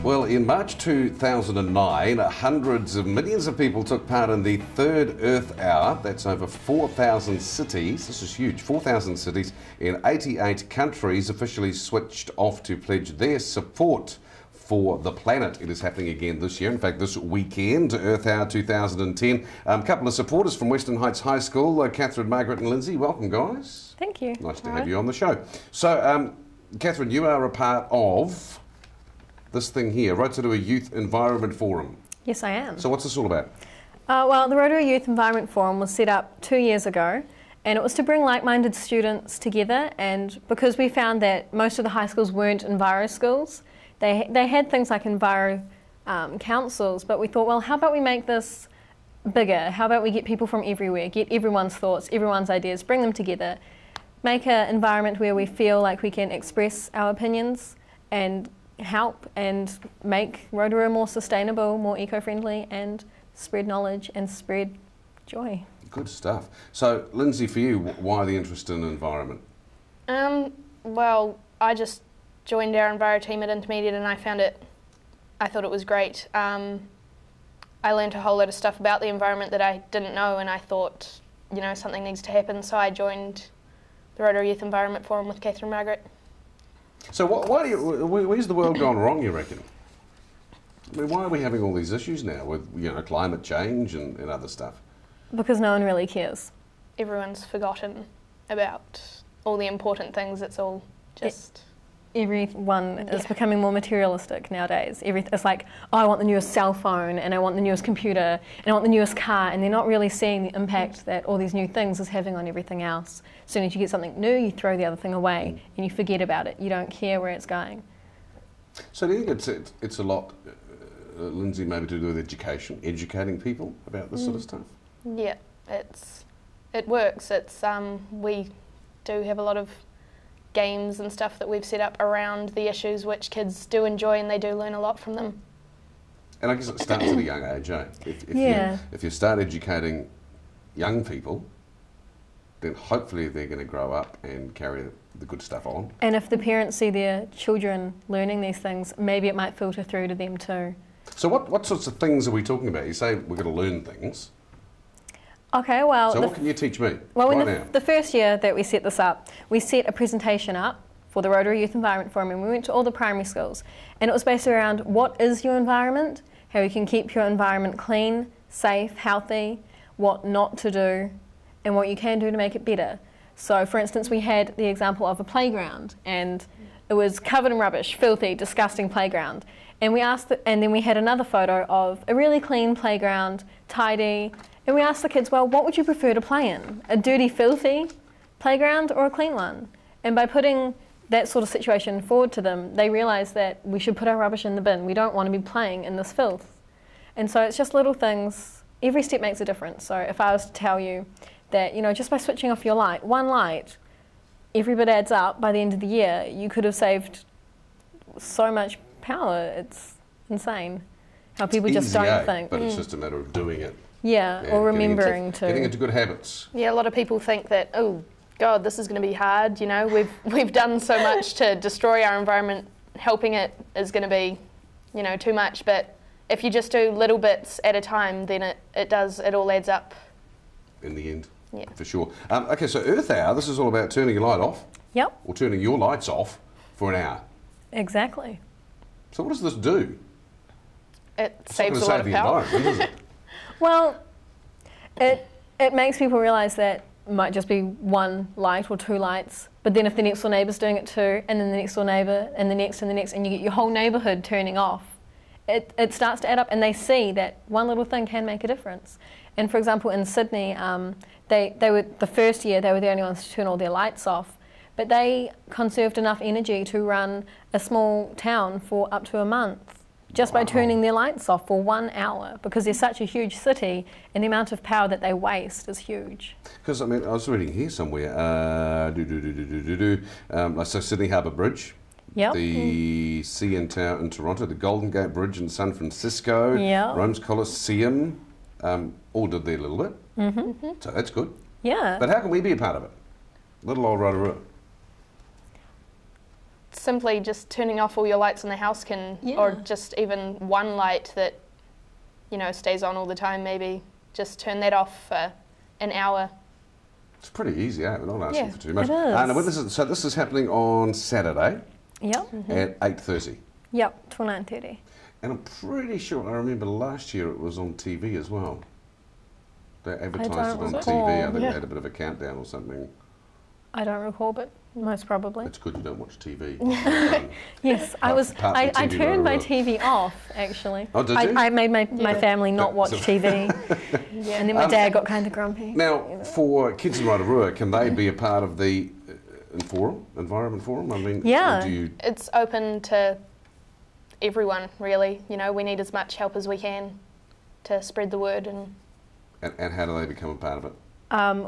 Well, in March 2009, hundreds of millions of people took part in the third Earth Hour. That's over 4,000 cities. This is huge. 4,000 cities in 88 countries officially switched off to pledge their support for the planet. It is happening again this year. In fact, this weekend, Earth Hour 2010. A couple of supporters from Western Heights High School, Catheryn, Margaret and Lindsey. Welcome, guys. Thank you. Nice to have you on the show. So, Catheryn, you are a part of this thing here, Rotorua Youth Environment Forum. Yes, I am. So what's this all about? Well, the Rotorua Youth Environment Forum was set up 2 years ago, and it was to bring like-minded students together, and because we found that most of the high schools weren't enviro schools, they had things like enviro councils, but we thought, well, how about we make this bigger? How about we get people from everywhere, get everyone's thoughts, everyone's ideas, bring them together, make an environment where we feel like we can express our opinions and help and make Rotorua more sustainable, more eco-friendly, and spread knowledge and spread joy. Good stuff. So, Lindsey, for you, why the interest in environment? Well, I just joined our Enviro team at Intermediate and I thought it was great. I learned a whole lot of stuff about the environment that I didn't know, and I thought, you know, something needs to happen, so I joined the Rotorua Youth Environment Forum with Catheryn and Margaret. So where's the world gone wrong, you reckon? I mean, why are we having all these issues now with, you know, climate change and other stuff? Because no one really cares. Everyone's forgotten about all the important things. It's all just... Everyone is becoming more materialistic nowadays. It's like, oh, I want the newest cell phone, and I want the newest computer, and I want the newest car, and they're not really seeing the impact that all these new things is having on everything else. As soon as you get something new, you throw the other thing away, and you forget about it. You don't care where it's going. So do you think it's a lot, Lindsey, maybe to do with education, educating people about this sort of stuff? Yeah, it works. We do have a lot of games and stuff that we've set up around the issues which kids do enjoy, and they do learn a lot from them. And I guess it starts at a young age, eh? If you start educating young people, then hopefully they're going to grow up and carry the good stuff on. And if the parents see their children learning these things, maybe it might filter through to them too. So what sorts of things are we talking about? You say we're going to learn things. Okay, well... So what can you teach me well, right now? The first year that we set this up, we set a presentation up for the Rotorua Youth Environment Forum, and we went to all the primary schools. And it was based around what is your environment, how you can keep your environment clean, safe, healthy, what not to do, and what you can do to make it better. So, for instance, we had the example of a playground, and it was covered in rubbish, filthy, disgusting playground. And we asked, and then we had another photo of a really clean playground, tidy. And we asked the kids, well, what would you prefer to play in? A dirty, filthy playground or a clean one? And by putting that sort of situation forward to them, they realised that we should put our rubbish in the bin. We don't want to be playing in this filth. And so it's just little things. Every step makes a difference. So if I was to tell you that, you know, just by switching off your light, one light, every bit adds up. By the end of the year, you could have saved so much power. It's insane how people just don't think. But it's just a matter of doing it. Yeah, or remembering to... Getting into good habits. Yeah, a lot of people think that, oh, God, this is going to be hard, you know, we've done so much to destroy our environment, helping it is going to be, you know, too much, but if you just do little bits at a time, then it all adds up. In the end. Yeah. For sure. Okay, so Earth Hour, this is all about turning your light off. Yep. Or turning your lights off for an hour. Exactly. So what does this do? It saves a lot of power. Is it? Well, it makes people realise that it might just be one light or two lights, but then if the next door neighbour's doing it too, and then the next door neighbour, and the next, and you get your whole neighbourhood turning off, it starts to add up, and they see that one little thing can make a difference. And for example, in Sydney, they were the first year they were the only ones to turn all their lights off, but they conserved enough energy to run a small town for up to a month. Just by turning their lights off for 1 hour, because they're such a huge city and the amount of power that they waste is huge. Because, I mean, I was reading here somewhere, so Sydney Harbour Bridge, the CN Tower in Toronto, the Golden Gate Bridge in San Francisco, Rome's Colosseum, all did their little bit. So that's good. Yeah. But how can we be a part of it? Little old Rotorua. simply just turning off all your lights in the house can, or just even one light that, you know, stays on all the time, maybe just turn that off for an hour. It's pretty easy, eh? We're not asking for too much. It is. So this is happening on Saturday Yep. at 8:30. Yep, till 9:30. And I'm pretty sure, I remember last year it was on TV as well. They advertised it on TV. I think they had a bit of a countdown or something. I don't recall, but most probably. It's good you don't watch TV. Yes, I turned my TV off, actually. Oh, did you? I made my family not watch TV. And then my dad got kind of grumpy. Now, for kids in Rotorua, can they be a part of the Environment Forum? I mean, do you... It's open to everyone, really. You know, we need as much help as we can to spread the word. And how do they become a part of it?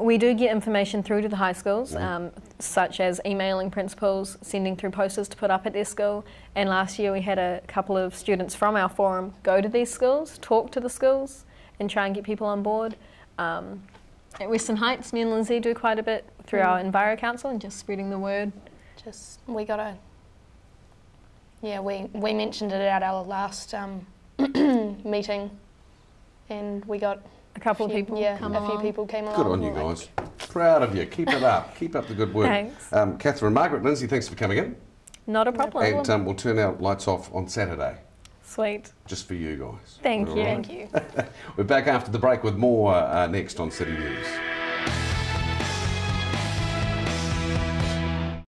We do get information through to the high schools, such as emailing principals, sending through posters to put up at their school. And last year we had a couple of students from our forum go to these schools, talk to the schools, and try and get people on board. At Western Heights, me and Lindsey do quite a bit through our Enviro Council and just spreading the word. We mentioned it at our last meeting, and we got a couple of people come along. A few people came along. Good on you guys. Proud of you. Keep it up. Keep up the good work. Thanks. Catheryn, Margaret, Lindsey, thanks for coming in. Not a problem. And we'll turn our lights off on Saturday. Sweet. Just for you guys. Thank you. Thank you. We're back after the break with more next on City News.